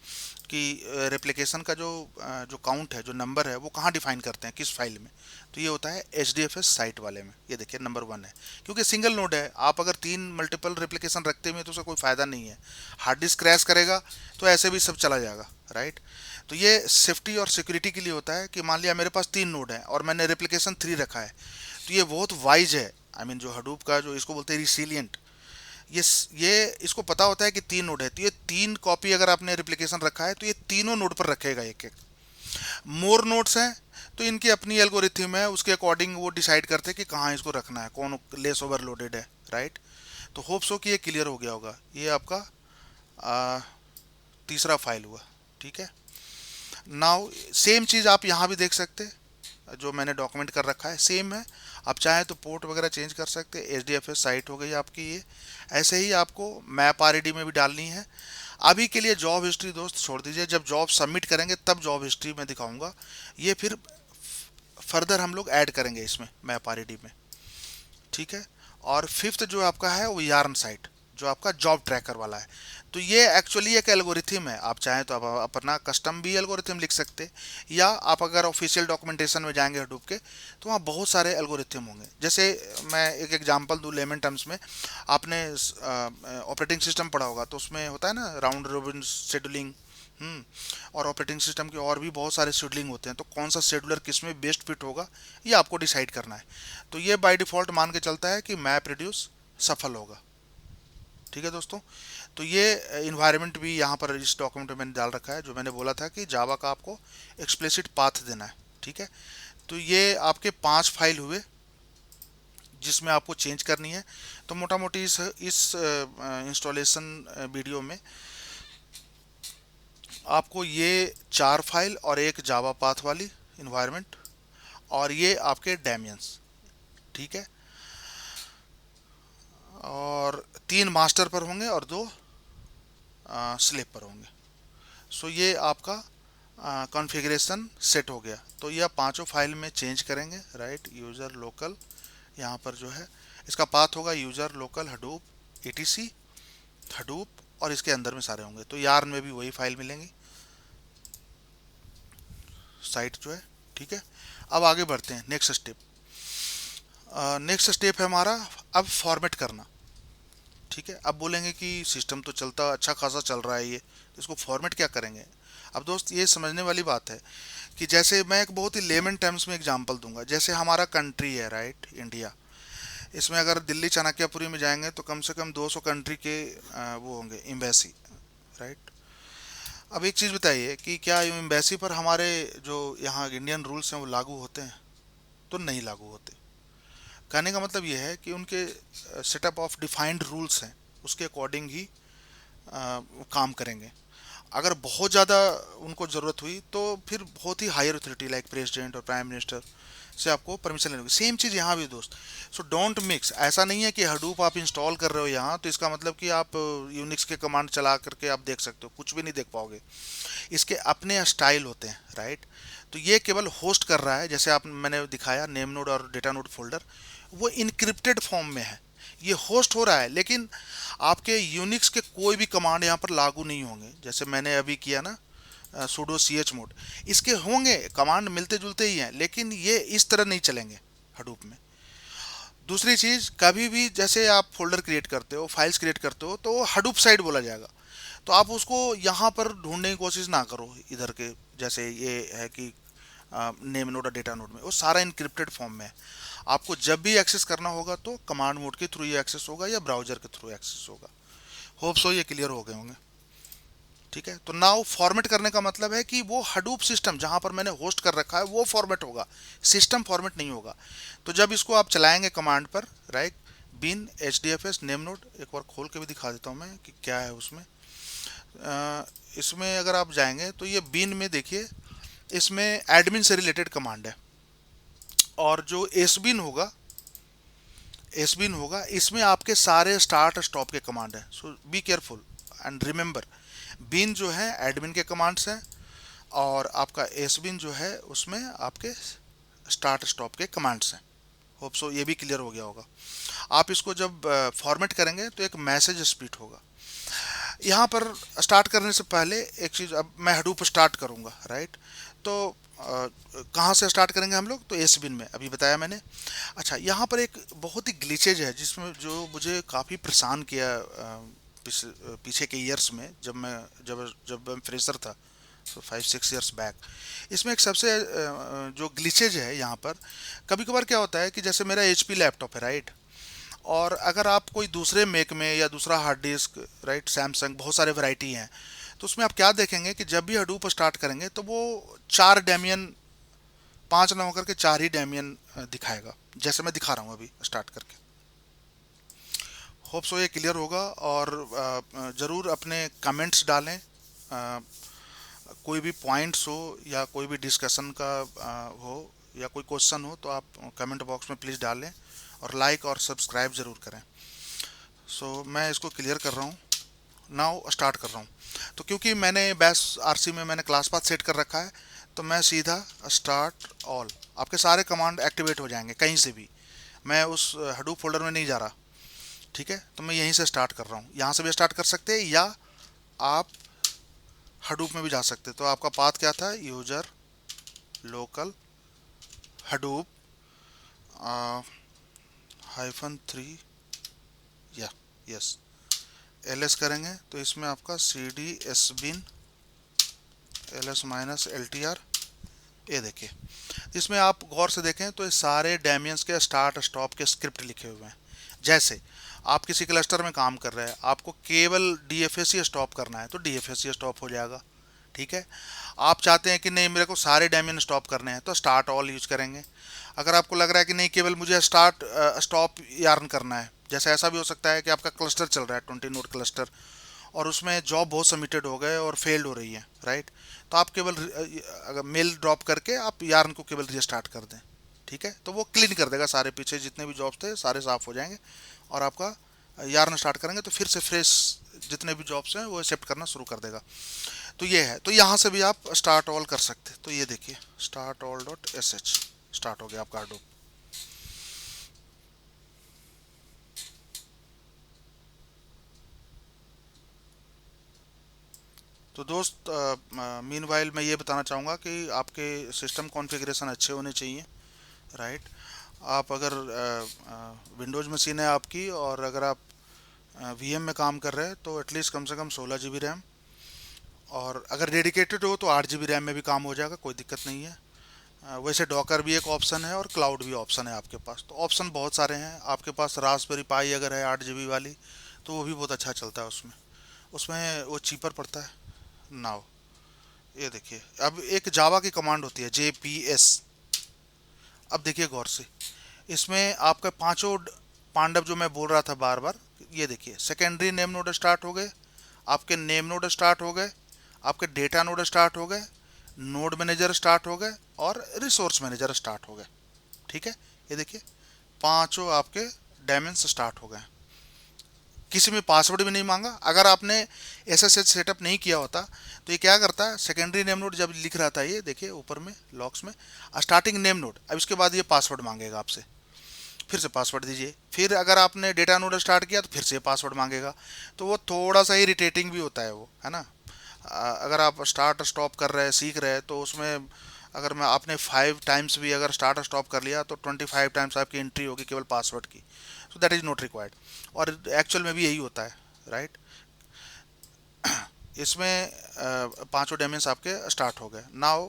कि रेप्लिकेशन का जो काउंट है, जो नंबर है, वो कहाँ डिफाइन करते हैं, किस फाइल में। तो ये होता है HDFS साइट वाले में। ये देखिए नंबर 1 है, क्योंकि सिंगल नोड है। आप अगर 3 मल्टीपल रेप्लिकेशन रखते हुए तो उसका कोई फ़ायदा नहीं है, हार्ड डिस्क क्रैश करेगा, तो ऐसे भी सब चला जाएगा, राइट। तो ये सेफ्टी और सिक्योरिटी के लिए होता है कि मान लिया मेरे पास 3 नोड है और मैंने रेप्लिकेशन 3 रखा है, तो ये बहुत वाइज है। आई मीन जो हडूप का, जो इसको बोलते हैं रिसिलियंट, ये इसको पता होता है कि 3 नोड है, तो ये 3 कॉपी अगर आपने रिप्लिकेशन रखा है तो ये तीनों नोड पर रखेगा एक एक। मोर नोड्स हैं तो इनकी अपनी एल्गोरिथम है, उसके अकॉर्डिंग वो डिसाइड करते हैं कि कहाँ इसको रखना है, कौन लेस ओवरलोडेड है, राइट। तो होप सो कि ये क्लियर हो गया होगा। ये आपका आ, तीसरा फाइल हुआ, ठीक है। नाउ सेम चीज़ आप यहाँ भी देख सकते हैं, जो मैंने डॉक्यूमेंट कर रखा है सेम है। आप चाहें तो पोर्ट वगैरह चेंज कर सकते हैं। HDFS साइट हो गई आपकी ये। ऐसे ही आपको मैप RED में भी डालनी है। अभी के लिए जॉब हिस्ट्री दोस्त छोड़ दीजिए, जब जॉब सबमिट करेंगे तब जॉब हिस्ट्री में दिखाऊंगा। ये फिर फर्दर हम लोग ऐड करेंगे इसमें मैप RED में, ठीक है। और फिफ्थ जो आपका है वो यार्न साइट, जो आपका जॉब ट्रैकर वाला है। तो ये एक्चुअली एक एल्गोरिथम है। आप चाहें तो आप अपना कस्टम भी एल्गोरिथम लिख सकते हैं, या आप अगर ऑफिशियल डॉक्यूमेंटेशन में जाएंगे हडूप के, तो वहाँ बहुत सारे एल्गोरिथम होंगे। जैसे मैं एक एग्जांपल दूँ लेमन टर्म्स में, आपने ऑपरेटिंग सिस्टम पढ़ा होगा, तो उसमें होता है ना राउंड रोबिन शेड्यूलिंग। और ऑपरेटिंग सिस्टम के और भी बहुत सारे शेड्यूलिंग होते हैं, तो कौन सा शेड्यूलर किस में बेस्ट फिट होगा, ये आपको डिसाइड करना है। तो ये बाय डिफ़ॉल्ट मान के चलता है कि मैप रिड्यूस सफल होगा, ठीक है दोस्तों। तो ये इन्वायरमेंट भी यहाँ पर इस डॉक्यूमेंट में मैंने डाल रखा है, जो मैंने बोला था कि जावा का आपको एक्सप्लिसिट पाथ देना है, ठीक है। तो ये आपके 5 फाइल हुए जिसमें आपको चेंज करनी है। तो मोटा मोटी इस इंस्टॉलेशन वीडियो में आपको ये 4 फाइल और एक जावा पाथ वाली इन्वायरमेंट, और ये आपके डैमियंस, ठीक है। और 3 मास्टर पर होंगे और 2 स्लेब पर होंगे। सो ये आपका कॉन्फ़िगरेशन सेट हो गया। तो ये आप पांचों फाइल में चेंज करेंगे, राइट। यूज़र लोकल, यहाँ पर जो है इसका पाथ होगा user local Hadoop etc Hadoop, और इसके अंदर में सारे होंगे। तो यार्न में भी वही फाइल मिलेंगी, साइट जो है, ठीक है। अब आगे बढ़ते हैं नेक्स्ट स्टेप। नेक्स्ट स्टेप है हमारा अब फॉर्मेट करना, ठीक है। अब बोलेंगे कि सिस्टम तो चलता अच्छा खासा चल रहा है ये, तो इसको फॉर्मेट क्या करेंगे। अब दोस्त ये समझने वाली बात है कि जैसे मैं एक बहुत ही लेमन टर्म्स में एग्जांपल दूंगा। जैसे हमारा कंट्री है, राइट, इंडिया। इसमें अगर दिल्ली चाणक्यपुरी में जाएंगे तो कम से कम 200 कंट्री के वो होंगे एम्बेसी, राइट। अब एक चीज़ बताइए कि क्या एम्बेसी पर हमारे जो यहाँ इंडियन रूल्स हैं वो लागू होते हैं? तो नहीं लागू होते। कहने का मतलब ये है कि उनके सेटअप ऑफ डिफाइंड रूल्स हैं, उसके अकॉर्डिंग ही काम करेंगे। अगर बहुत ज़्यादा उनको ज़रूरत हुई तो फिर बहुत ही हायर अथॉरिटी लाइक प्रेसिडेंट और प्राइम मिनिस्टर से आपको परमिशन लेनी होगी। सेम चीज़ यहाँ भी दोस्त। So don't mix. ऐसा नहीं है कि हडूप आप इंस्टॉल कर रहे हो यहाँ तो इसका मतलब कि आप यूनिक्स के कमांड चला करके आप देख सकते हो, कुछ भी नहीं देख पाओगे। इसके अपने स्टाइल होते हैं, राइट। तो ये केवल होस्ट कर रहा है, जैसे आप मैंने दिखाया नेम नोड और डेटा नोड फोल्डर, वो इनक्रिप्टेड फॉर्म में है, ये होस्ट हो रहा है, लेकिन आपके यूनिक्स के कोई भी कमांड यहाँ पर लागू नहीं होंगे। जैसे मैंने अभी किया ना sudo chmod, इसके होंगे कमांड मिलते जुलते ही हैं, लेकिन ये इस तरह नहीं चलेंगे हडूप में। दूसरी चीज़, कभी भी जैसे आप फोल्डर क्रिएट करते हो, फाइल्स क्रिएट करते हो, तो हडूप साइड बोला जाएगा। तो आप उसको यहाँ पर ढूंढने की कोशिश ना करो इधर के, जैसे ये है कि नेम नोड और डेटा नोड में, वो सारा इनक्रिप्टेड फॉर्म में है। आपको जब भी एक्सेस करना होगा तो कमांड मोड के थ्रू ये एक्सेस होगा या ब्राउजर के थ्रू एक्सेस होगा। होप सो ये क्लियर हो गए होंगे। ठीक है। तो नाउ फॉर्मेट करने का मतलब है कि वो हडूप सिस्टम जहां पर मैंने होस्ट कर रखा है वो फॉर्मेट होगा, सिस्टम फॉर्मेट नहीं होगा। तो जब इसको आप चलाएंगे कमांड पर, right, bin H D F S name node, एक बार खोल के भी दिखा देता हूँ मैं कि क्या है उसमें। इसमें अगर आप जाएंगे तो ये बिन में देखिए, इसमें एडमिन से रिलेटेड कमांड है, और जो एसबिन होगा इसमें आपके सारे स्टार्ट स्टॉप के कमांड है। सो बी केयरफुल एंड रिमेंबर, बिन जो है एडमिन के कमांड्स हैं, और आपका एसबिन जो है उसमें आपके स्टार्ट स्टॉप के कमांड्स हैं। होप सो ये भी क्लियर हो गया होगा। आप इसको जब फॉर्मेट करेंगे तो एक मैसेज स्प्लिट होगा। यहाँ पर स्टार्ट करने से पहले एक चीज़, अब मैं हडूप स्टार्ट करूँगा, राइट, तो कहाँ से स्टार्ट करेंगे हम लोग, तो एसबिन में अभी बताया मैंने। अच्छा, यहाँ पर एक बहुत ही ग्लिचेज है जिसमें जो मुझे काफ़ी परेशान किया पीछे के ईयर्स में, जब मैं फ्रेशर था, सो 5-6 ईयर्स बैक। इसमें एक सबसे जो ग्लिचेज है यहाँ पर, कभी कभार क्या होता है कि जैसे मेरा एचपी लैपटॉप है, राइट, और अगर आप कोई दूसरे मेक में या दूसरा हार्ड डिस्क, राइट, सैमसंग, बहुत सारे वैरायटी हैं, तो उसमें आप क्या देखेंगे कि जब भी हडूप स्टार्ट करेंगे तो वो 4 डेमियन, 5 ना होकर के 4 ही डेमियन दिखाएगा, जैसे मैं दिखा रहा हूँ अभी स्टार्ट करके। होप सो ये क्लियर होगा। और ज़रूर अपने कमेंट्स डालें, कोई भी पॉइंट्स हो या कोई भी डिस्कशन का हो या कोई क्वेश्चन हो तो आप कमेंट बॉक्स में प्लीज़ डालें, और लाइक और सब्सक्राइब ज़रूर करें। मैं इसको क्लियर कर रहा हूँ, नाउ स्टार्ट कर रहा हूँ। तो क्योंकि मैंने बैश आरसी में मैंने क्लास पाथ सेट कर रखा है, तो मैं सीधा स्टार्ट ऑल, आपके सारे कमांड एक्टिवेट हो जाएंगे कहीं से भी, मैं उस हडूप फोल्डर में नहीं जा रहा। ठीक है, तो मैं यहीं से स्टार्ट कर रहा हूँ, यहाँ से भी स्टार्ट कर सकते हैं या आप हडूप में भी जा सकते हैं। तो आपका पाथ क्या था, यूजर लोकल हडूप -3 या यस ls करेंगे, तो इसमें आपका cd sbin ls-ltr, ये देखिए, इसमें आप गौर से देखें तो ये सारे डेमियंस के स्टार्ट स्टॉप के स्क्रिप्ट लिखे हुए हैं। जैसे आप किसी क्लस्टर में काम कर रहे हैं, आपको केवल डीएफएस ही स्टॉप करना है तो डीएफएस ही स्टॉप हो जाएगा। ठीक है, आप चाहते हैं कि नहीं मेरे को सारे डेमियन स्टॉप करने हैं तो स्टार्ट ऑल यूज करेंगे। अगर आपको लग रहा है कि नहीं केवल मुझे स्टार्ट स्टॉप यार्न करना है, जैसे ऐसा भी हो सकता है कि आपका क्लस्टर चल रहा है 20 नोड क्लस्टर, और उसमें जॉब बहुत सबमिटेड हो गए और फेल्ड हो रही है, राइट, तो आप केवल अगर मेल ड्रॉप करके आप यार्न को केवल रीस्टार्ट कर दें। ठीक है, तो वो क्लीन कर देगा, सारे पीछे जितने भी जॉब्स थे सारे साफ हो जाएंगे, और आपका यार्न स्टार्ट करेंगे तो फिर से फ्रेश जितने भी जॉब्स हैं वो एक्सेप्ट करना शुरू कर देगा। तो ये है, तो यहाँ से भी आप स्टार्ट ऑल कर सकते हैं। तो ये देखिए start all dot S H start हो गया आपका हडूप। तो दोस्त, मीनवाइल मैं ये बताना चाहूँगा कि आपके सिस्टम कॉन्फ़िगरेशन अच्छे होने चाहिए, राइट। आप अगर विंडोज़ मशीन है आपकी और अगर आप वीएम में काम कर रहे हैं तो एटलीस्ट कम से कम 16 GB रैम, और अगर डेडिकेटेड हो तो 8 GB रैम में भी काम हो जाएगा, कोई दिक्कत नहीं है। वैसे डॉकर भी एक ऑप्शन है और क्लाउड भी ऑप्शन है आपके पास, तो ऑप्शन बहुत सारे हैं आपके पास। रास्पबेरी पाई अगर है 8 GB वाली तो वो भी बहुत अच्छा चलता है उसमें, उसमें वो चीपर पड़ता है। नाउ ये देखिए, अब एक जावा की कमांड होती है JPS। अब देखिए गौर से, इसमें आपका पांचों पांडव जो मैं बोल रहा था बार बार, ये देखिए सेकेंडरी नेम नोड स्टार्ट हो गए, आपके नेम नोड स्टार्ट हो गए, आपके डेटा नोड स्टार्ट हो गए, नोड मैनेजर स्टार्ट हो गए, और रिसोर्स मैनेजर स्टार्ट हो गए। ठीक है, ये देखिए पांचों आपके डायमेंस स्टार्ट हो गए, किसी में पासवर्ड भी नहीं मांगा। अगर आपने SSH सेटअप नहीं किया होता तो ये क्या करता है, सेकेंडरी नेम नोड जब लिख रहा था, ये देखिए ऊपर में लॉक्स में स्टार्टिंग नेम नोड, अब इसके बाद ये पासवर्ड मांगेगा आपसे, फिर से पासवर्ड दीजिए, फिर अगर आपने डेटा नोड स्टार्ट किया तो फिर से पासवर्ड मांगेगा। तो वो थोड़ा सा इरिटेटिंग भी होता है वो, है ना। अगर आप स्टार्ट स्टॉप कर रहे हैं, सीख रहे हैं, तो उसमें अगर मैं आपने 5 टाइम्स भी अगर स्टार्ट स्टॉप कर लिया तो 25 टाइम्स आपकी एंट्री होगी केवल पासवर्ड की, so that is not required. और एक्चुअल में भी यही होता है, राइट। इसमें पांचों डायमेंस आपके स्टार्ट हो गए। नाउ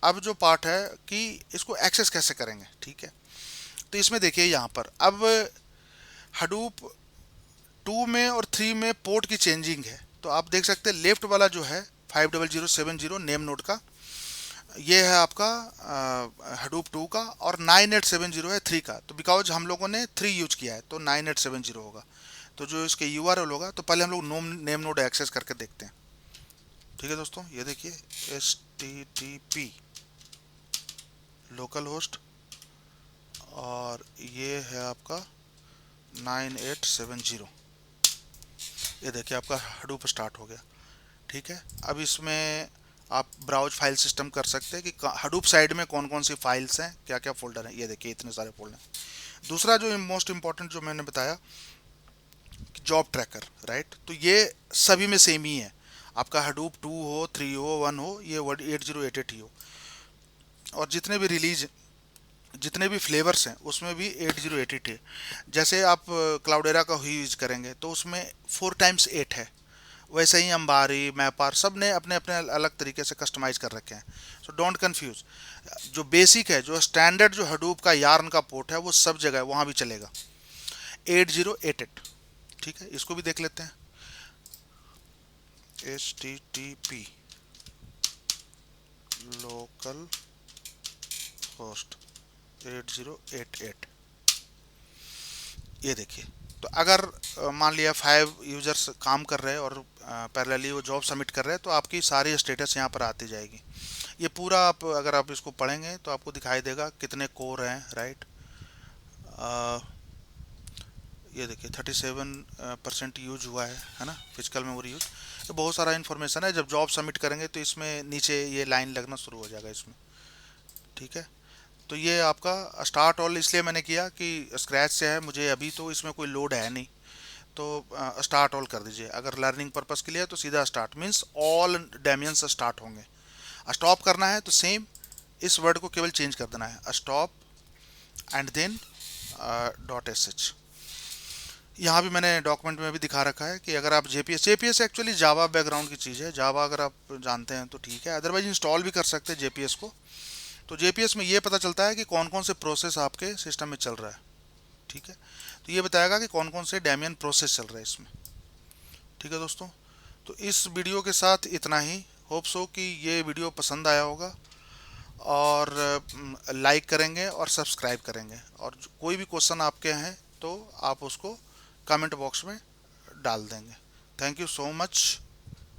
अब जो पार्ट है कि इसको एक्सेस कैसे करेंगे, ठीक है। तो इसमें देखिए यहाँ पर अब हडूप 2 में और 3 में पोर्ट की चेंजिंग है, तो आप देख सकते हैं लेफ्ट वाला जो है 50070 नेम नोड का, ये है आपका हडूप 2 का, और 9870 है 3 का। तो बिकॉज हम लोगों ने 3 यूज किया है तो 9870 होगा। तो जो इसके यूआरएल होगा, तो पहले हम लोग नेम नोड एक्सेस करके देखते हैं। ठीक है दोस्तों, ये देखिए HTTP लोकल होस्ट, और ये है आपका 9870। ये देखिए आपका हडूप स्टार्ट हो गया। ठीक है, अब इसमें आप ब्राउज फाइल सिस्टम कर सकते हैं कि हडूप साइड में कौन कौन सी फाइल्स हैं, क्या क्या फोल्डर हैं। ये देखिए इतने सारे फोल्डर हैं। दूसरा जो मोस्ट इंपॉर्टेंट जो मैंने बताया, जॉब ट्रैकर, राइट, तो ये सभी में सेम ही है। आपका हडूप 2 हो, 3 हो, 1 हो, ये 8088 ही हो, और जितने भी फ्लेवर्स हैं उसमें भी 8088 है। जैसे आप क्लाउडेरा का ही यूज करेंगे तो उसमें 4x8 है, वैसे ही अंबारी, मैपार, सब ने अपने अपने अलग तरीके से कस्टमाइज कर रखे हैं। So don't confuse. जो बेसिक है, जो स्टैंडर्ड जो हडूप का यार्न का पोर्ट है, वो सब जगह वहाँ भी चलेगा, 8088। ठीक है, इसको भी देख लेते हैं। HTTP local host 8088। ये देखिए, तो अगर मान लिया 5 यूजर्स काम कर रहे हैं और पैरेलली वो जॉब सबमिट कर रहे हैं, तो आपकी सारी स्टेटस यहाँ पर आती जाएगी। ये पूरा आप अगर आप इसको पढ़ेंगे तो आपको दिखाई देगा कितने कोर हैं, राइट। ये देखिए 37% यूज हुआ है ना, फिजिकल मेमोरी यूज। ये बहुत सारा इन्फॉर्मेशन है। जब जॉब सबमिट करेंगे तो इसमें नीचे ये लाइन लगना शुरू हो जाएगा इसमें। ठीक है, तो ये आपका स्टार्ट ऑल इसलिए मैंने किया कि स्क्रैच से है, मुझे अभी तो इसमें कोई लोड है नहीं, तो स्टार्ट ऑल कर दीजिए। अगर लर्निंग पर्पस के लिए है तो सीधा स्टार्ट मीन्स ऑल डेमियन से स्टार्ट होंगे। स्टॉप करना है तो सेम इस वर्ड को केवल चेंज कर देना है, स्टॉप एंड देन .sh। यहाँ भी मैंने डॉक्यूमेंट में भी दिखा रखा है कि अगर आप जेपीएस एक्चुअली जावा बैकग्राउंड की चीज़ है, जावा अगर आप जानते हैं तो ठीक है, अदरवाइज इंस्टॉल भी कर सकते हैं जेपीएस को। तो जेपीएस में ये पता चलता है कि कौन कौन से प्रोसेस आपके सिस्टम में चल रहा है। ठीक है, तो ये बताएगा कि कौन कौन से डेमियन प्रोसेस चल रहे हैं इसमें। ठीक है दोस्तों, तो इस वीडियो के साथ इतना ही। होप सो कि ये वीडियो पसंद आया होगा, और लाइक करेंगे और सब्सक्राइब करेंगे, और कोई भी क्वेश्चन आपके हैं तो आप उसको कमेंट बॉक्स में डाल देंगे। Thank you so much.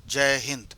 जय हिंद।